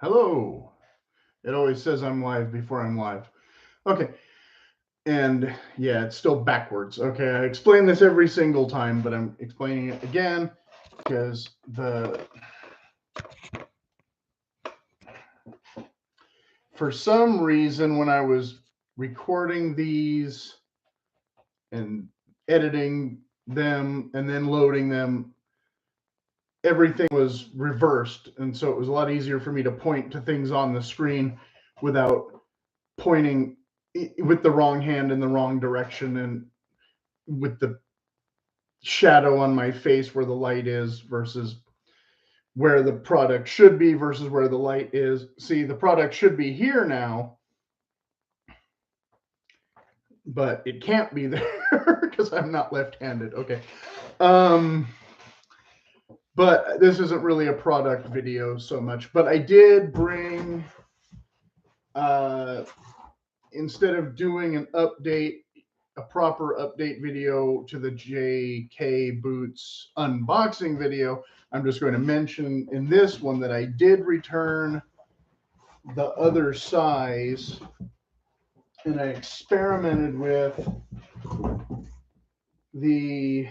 Hello. It always says I'm live before I'm live. Okay. And yeah, it's still backwards. Okay. I explain this every single time, but I'm explaining it again because for some reason, when I was recording these and editing them and then loading them, everything was reversed. And so it was a lot easier for me to point to things on the screen without pointing with the wrong hand in the wrong direction and with the shadow on my face where the light is versus where the product should be versus where the light is. See, the product should be here now, but it can't be there because I'm not left-handed. Okay. Um, but this isn't really a product video so much. But I did bring, uh, instead of doing an update, a proper update video to the JK Boots unboxing video, I'm just going to mention in this one that I did return the other size and I experimented with the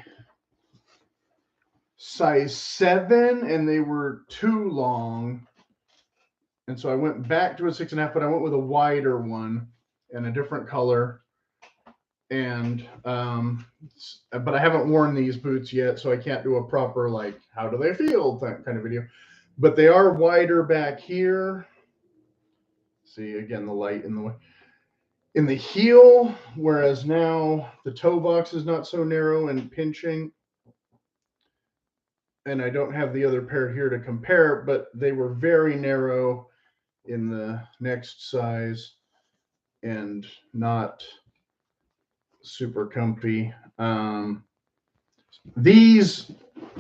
size 7 and they were too long. And so I went back to a 6.5, but I went with a wider one and a different color. And but I haven't worn these boots yet, so I can't do a proper like how do they feel kind of video. But they are wider back here. See again the light in the way in the heel, whereas now the toe box is not so narrow and pinching. And I don't have the other pair here to compare, but they were very narrow in the next size and not super comfy. These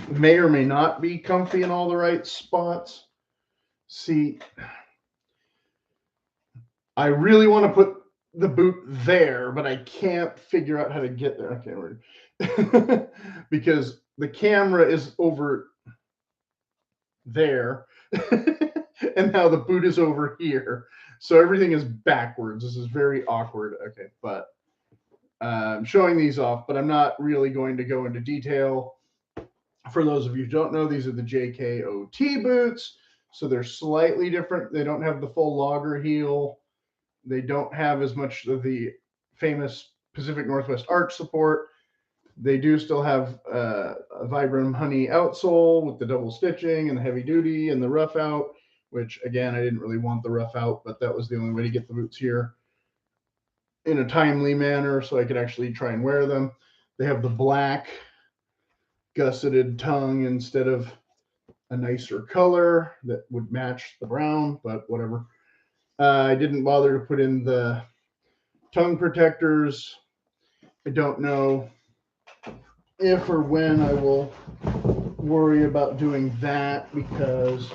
may or may not be comfy in all the right spots. See, I really want to put the boot there, but I can't figure out how to get there. Okay, because the camera is over there, and now the boot is over here. So everything is backwards. This is very awkward. Okay, but I'm showing these off, but I'm not really going to go into detail. For those of you who don't know, these are the JKOT boots. So they're slightly different. They don't have the full logger heel. They don't have as much of the famous Pacific Northwest arch support. They do still have a Vibram Honey outsole with the double stitching and the heavy duty and the rough out, which again, I didn't really want the rough out, but that was the only way to get the boots here in a timely manner so I could actually try and wear them. They have the black gusseted tongue instead of a nicer color that would match the brown, but whatever. I didn't bother to put in the tongue protectors. I don't know if or when I will worry about doing that because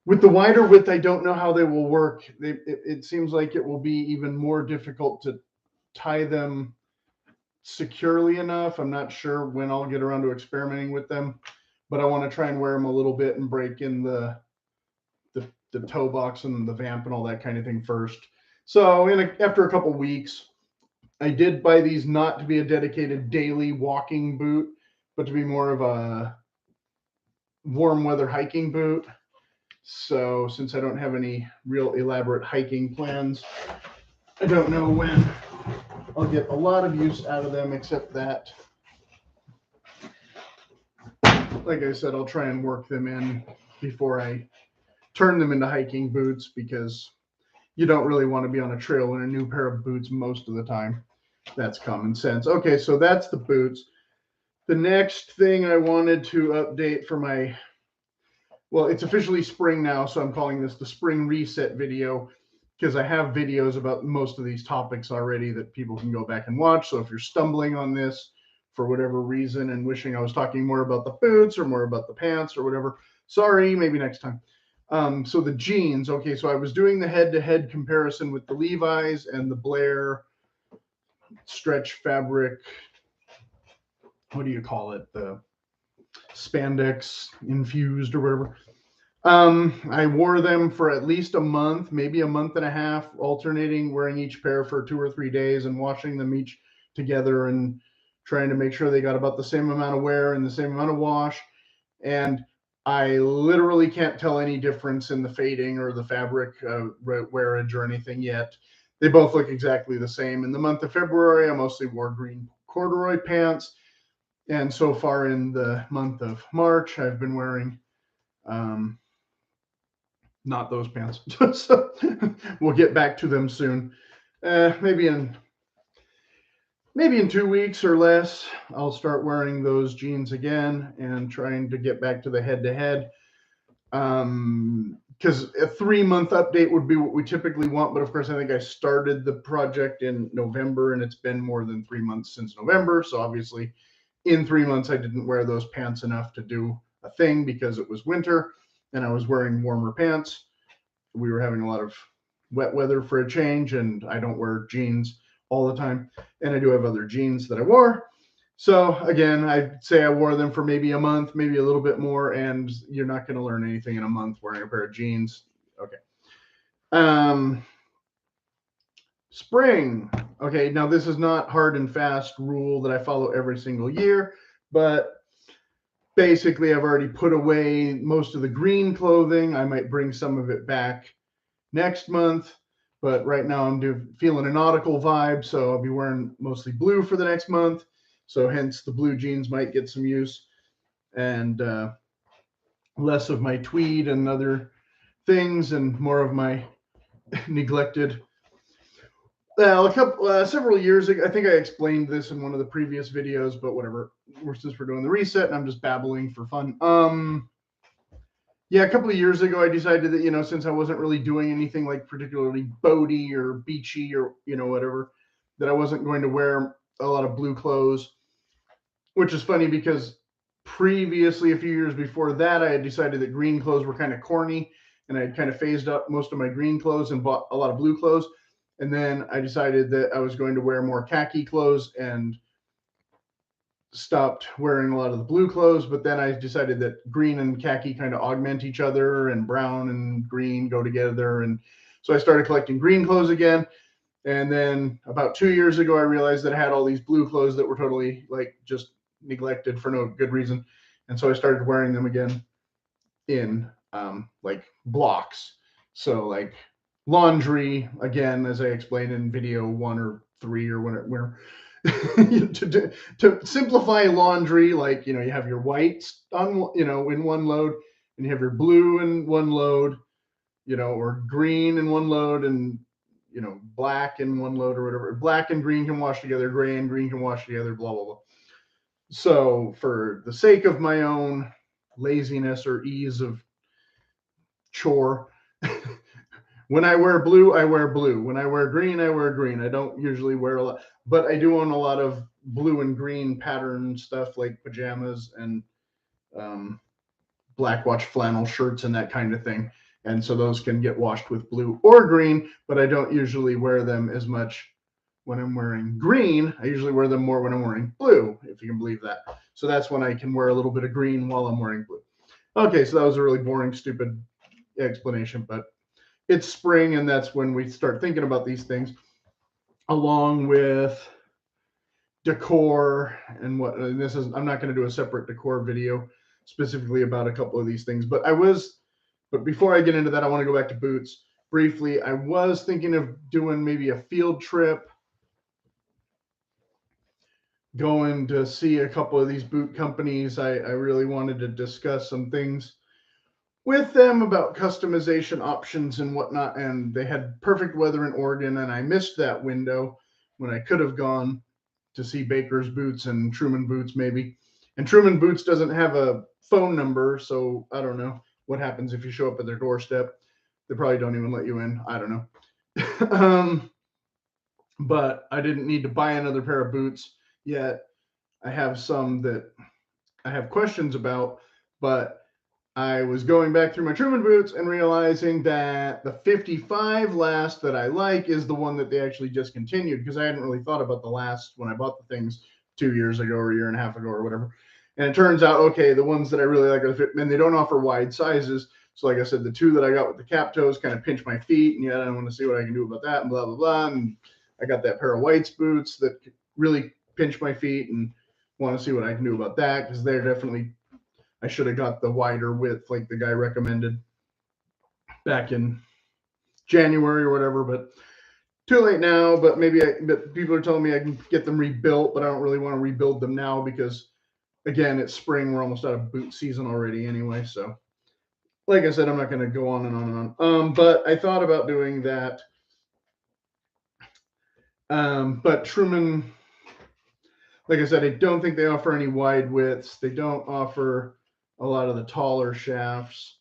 with the wider width, I don't know how they will work. It seems like it will be even more difficult to tie them securely enough. I'm not sure when I'll get around to experimenting with them, but I want to try and wear them a little bit and break in the toe box and the vamp and all that kind of thing first. So after a couple weeks, I did buy these not to be a dedicated daily walking boot, but to be more of a warm weather hiking boot. So since I don't have any real elaborate hiking plans, I don't know when I'll get a lot of use out of them, except that, like I said, I'll try and work them in before I turn them into hiking boots because you don't really want to be on a trail in a new pair of boots most of the time. That's common sense. Okay, so that's the boots. The next thing I wanted to update for my, well, it's officially spring now, so I'm calling this the spring reset video because I have videos about most of these topics already that people can go back and watch. So if you're stumbling on this for whatever reason and wishing I was talking more about the boots or more about the pants or whatever, sorry, maybe next time. So the jeans, okay, so I was doing the head-to-head comparison with the Levi's and the Blair stretch fabric what do you call it? The spandex infused or whatever. I wore them for at least a month, maybe a month and a half, alternating wearing each pair for 2 or 3 days and washing them each together and trying to make sure they got about the same amount of wear and the same amount of wash. And I literally can't tell any difference in the fading or the fabric wearage or anything yet. They both look exactly the same. In the month of February, I mostly wore green corduroy pants. And so far in the month of March, I've been wearing not those pants. So we'll get back to them soon. Maybe in 2 weeks or less, I'll start wearing those jeans again and trying to get back to the head to head. Because a 3-month update would be what we typically want. But of course, I think I started the project in November and it's been more than 3 months since November. So obviously in 3 months, I didn't wear those pants enough to do a thing because it was winter and I was wearing warmer pants. We were having a lot of wet weather for a change, and I don't wear jeans all the time. And I do have other jeans that I wore. So again, I'd say I wore them for maybe a month, maybe a little bit more, and you're not going to learn anything in a month wearing a pair of jeans. Okay. Spring. Okay, now this is not hard and fast rule that I follow every single year, but basically I've already put away most of the green clothing. I might bring some of it back next month, but right now I'm feeling a nautical vibe, so I'll be wearing mostly blue for the next month. So hence the blue jeans might get some use, and less of my tweed and other things, and more of my neglected. Well, several years ago, I think I explained this in one of the previous videos, but whatever. Since we're doing the reset, and I'm just babbling for fun. Yeah, a couple of years ago, I decided that, since I wasn't really doing anything like particularly boaty or beachy or, whatever, that I wasn't going to wear a lot of blue clothes, which is funny because previously, a few years before that, I had decided that green clothes were kind of corny and I had kind of phased up most of my green clothes and bought a lot of blue clothes. And then I decided that I was going to wear more khaki clothes and stopped wearing a lot of the blue clothes. But then I decided that green and khaki kind of augment each other and brown and green go together. And so I started collecting green clothes again. And then about 2 years ago, I realized that I had all these blue clothes that were totally like just neglected for no good reason. And so I started wearing them again in like blocks. So like laundry, again, as I explained in video 1 or 3 or whatever, to simplify laundry, like, you have your whites on, in one load, and you have your blue in one load, or green in one load, and, black in one load or whatever. Black and green can wash together, gray and green can wash together, blah, blah, blah. So for the sake of my own laziness or ease of chore, when I wear blue, I wear blue. When I wear green, I wear green. I don't usually wear a lot, but I do own a lot of blue and green pattern stuff like pajamas and black watch flannel shirts and that kind of thing. And so those can get washed with blue or green, but I don't usually wear them as much when I'm wearing green. I usually wear them more when I'm wearing blue, if you can believe that. So that's when I can wear a little bit of green while I'm wearing blue. Okay, so that was a really boring, stupid explanation, but it's spring, and that's when we start thinking about these things, along with decor and what. And I'm not going to do a separate decor video specifically about a couple of these things, but before I get into that, I want to go back to boots briefly. I was thinking of doing maybe a field trip, going to see a couple of these boot companies. I really wanted to discuss some things with them about customization options and whatnot. And they had perfect weather in Oregon, and I missed that window when I could have gone to see Baker's Boots and Truman Boots maybe. And Truman Boots doesn't have a phone number, so I don't know what happens if you show up at their doorstep. They probably don't even let you in. I don't know. But I didn't need to buy another pair of boots yet. I have some that I have questions about, but I was going back through my Truman boots and realizing that the 55 last that I like is the one that they actually discontinued, because I hadn't really thought about the last when I bought the things 2 years ago or a year and a half ago or whatever. And it turns out, okay, the ones that I really like are the fit, and they don't offer wide sizes. So like I said, the two that I got with the cap toes kind of pinch my feet, and yet I want to see what I can do about that, and blah, blah, blah. And I got that pair of whites boots that really pinch my feet, and want to see what I can do about that, because they're definitely, I should have got the wider width like the guy recommended back in January or whatever, but too late now. But but people are telling me I can get them rebuilt, but I don't really want to rebuild them now because, again, it's spring. We're almost out of boot season already anyway. So, like I said, I'm not going to go on and on and on. But I thought about doing that. But Truman, like I said, I don't think they offer any wide widths. They don't offer a lot of the taller shafts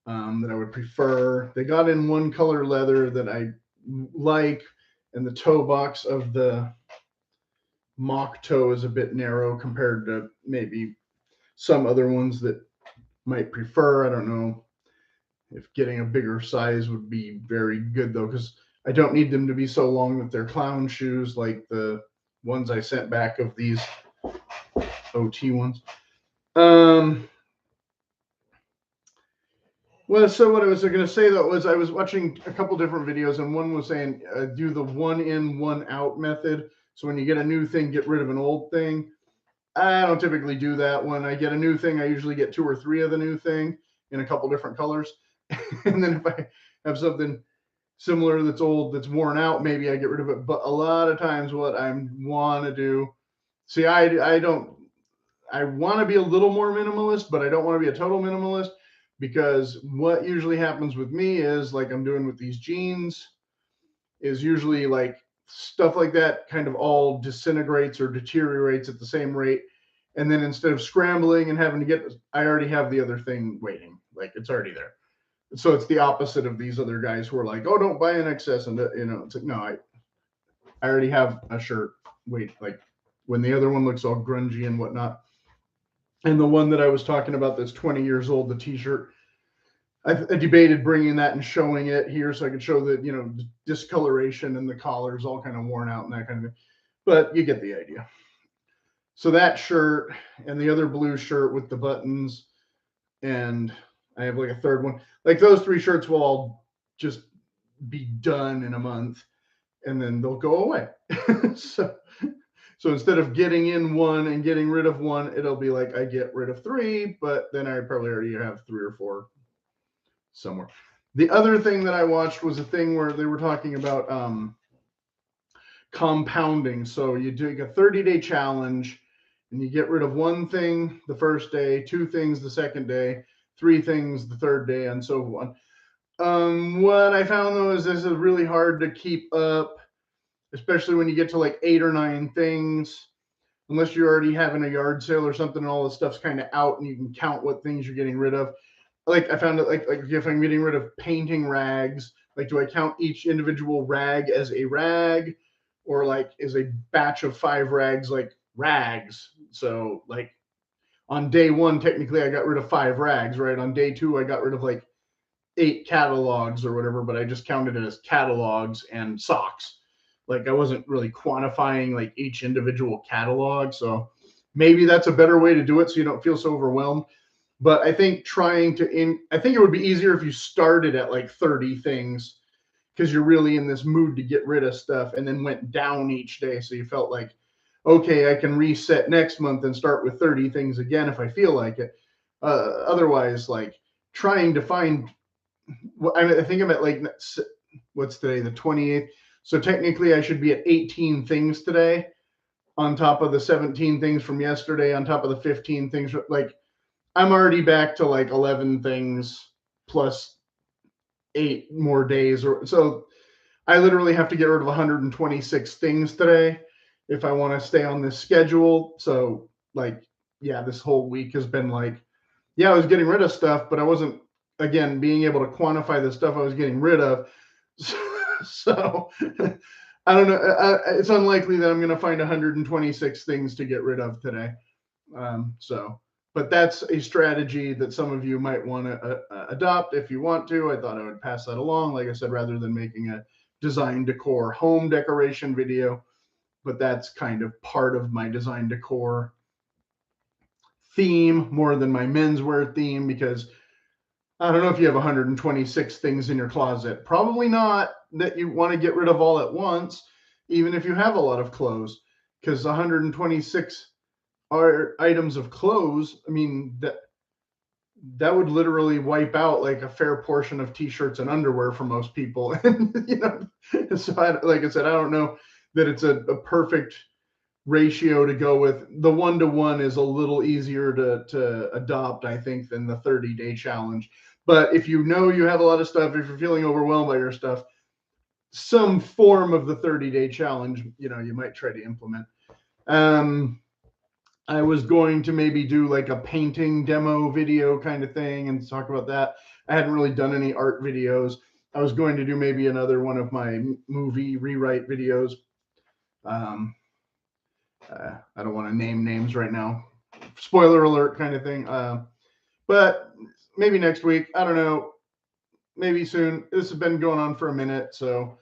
that I would prefer. They got in one color leather that I like, and the toe box of the mock toe is a bit narrow compared to maybe some other ones that might prefer. I don't know if getting a bigger size would be very good though, because I don't need them to be so long that they're clown shoes like the ones I sent back of these OT ones. Well, so what I was going to say though was I was watching a couple different videos, and one was saying do the one in, one out method. So when you get a new thing, get rid of an old thing. I don't typically do that. When I get a new thing, I usually get 2 or 3 of the new thing in a couple different colors. And then if I have something similar that's old, that's worn out, maybe I get rid of it. But a lot of times what I want to do, see, I want to be a little more minimalist, but I don't want to be a total minimalist, because what usually happens with me is, like I'm doing with these jeans, is usually like stuff like that kind of all disintegrates or deteriorates at the same rate. And then instead of scrambling and having to get, I already have the other thing waiting. Like it's already there. So it's the opposite of these other guys who are like, oh, don't buy in excess. And, it's like, no, I already have a shirt. Wait, like when the other one looks all grungy and whatnot. And the one that I was talking about that's 20 years old, the t-shirt, I debated bringing that and showing it here so I could show that, the discoloration and the collar's all kind of worn out and that kind of thing. But you get the idea. So that shirt and the other blue shirt with the buttons, and I have like a third one. Like those 3 shirts will all just be done in a month, and then they'll go away. So instead of getting in one and getting rid of one, it'll be like I get rid of 3, but then I probably already have 3 or 4 somewhere. The other thing that I watched was a thing where they were talking about compounding. So you do a 30-day challenge, and you get rid of 1 thing the first day, 2 things the second day, 3 things the third day, and so on. What I found though is this is really hard to keep up, especially when you get to like 8 or 9 things, unless you're already having a yard sale or something and all this stuff's kind of out and you can count what things you're getting rid of. Like I found it like if I'm getting rid of painting rags, like do I count each individual rag as a rag, or like is a batch of 5 rags like rags? So like on day 1, technically I got rid of 5 rags, right? On day 2, I got rid of like 8 catalogs or whatever, but I just counted it as catalogs and socks. Like I wasn't really quantifying like each individual catalog. So maybe that's a better way to do it so you don't feel so overwhelmed. But I think I think it would be easier if you started at like 30 things, because you're really in this mood to get rid of stuff, and then went down each day. So you felt like, okay, I can reset next month and start with 30 things again if I feel like it. Otherwise, like trying to find, I think I'm at like, what's today, the 28th. So technically I should be at 18 things today, on top of the 17 things from yesterday, on top of the 15 things. Like I'm already back to like 11 things plus 8 more days. Or so I literally have to get rid of 126 things today if I want to stay on this schedule. So like, yeah, this whole week has been like, yeah, I was getting rid of stuff, but I wasn't, again, being able to quantify the stuff I was getting rid of. So I don't know. It's unlikely that I'm going to find 126 things to get rid of today. But that's a strategy that some of you might want to adopt if you want to. I thought I would pass that along, like I said, rather than making a design decor home decoration video. but that's kind of part of my design decor theme more than my menswear theme, because I don't know if you have 126 things in your closet. Probably not that you want to get rid of all at once, even if you have a lot of clothes, because 126 are items of clothes. I mean, that would literally wipe out like a fair portion of t-shirts and underwear for most people. And so like I said, I don't know that it's a perfect ratio to go with. The 1-to-1 is a little easier to adopt, I think, than the 30-day challenge. But if you know you have a lot of stuff, if you're feeling overwhelmed by your stuff, some form of the 30-day challenge, you might try to implement. I was going to maybe do like a painting demo video kind of thing and talk about that. I hadn't really done any art videos. I was going to do maybe another one of my movie rewrite videos. I don't want to name names right now. Spoiler alert kind of thing. But maybe next week. I don't know. Maybe soon. This has been going on for a minute. So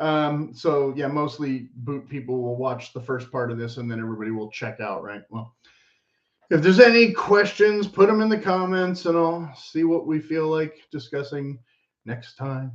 yeah, mostly boot people will watch the first part of this and then everybody will check out, right? Well, if there's any questions, put them in the comments and I'll see what we feel like discussing next time.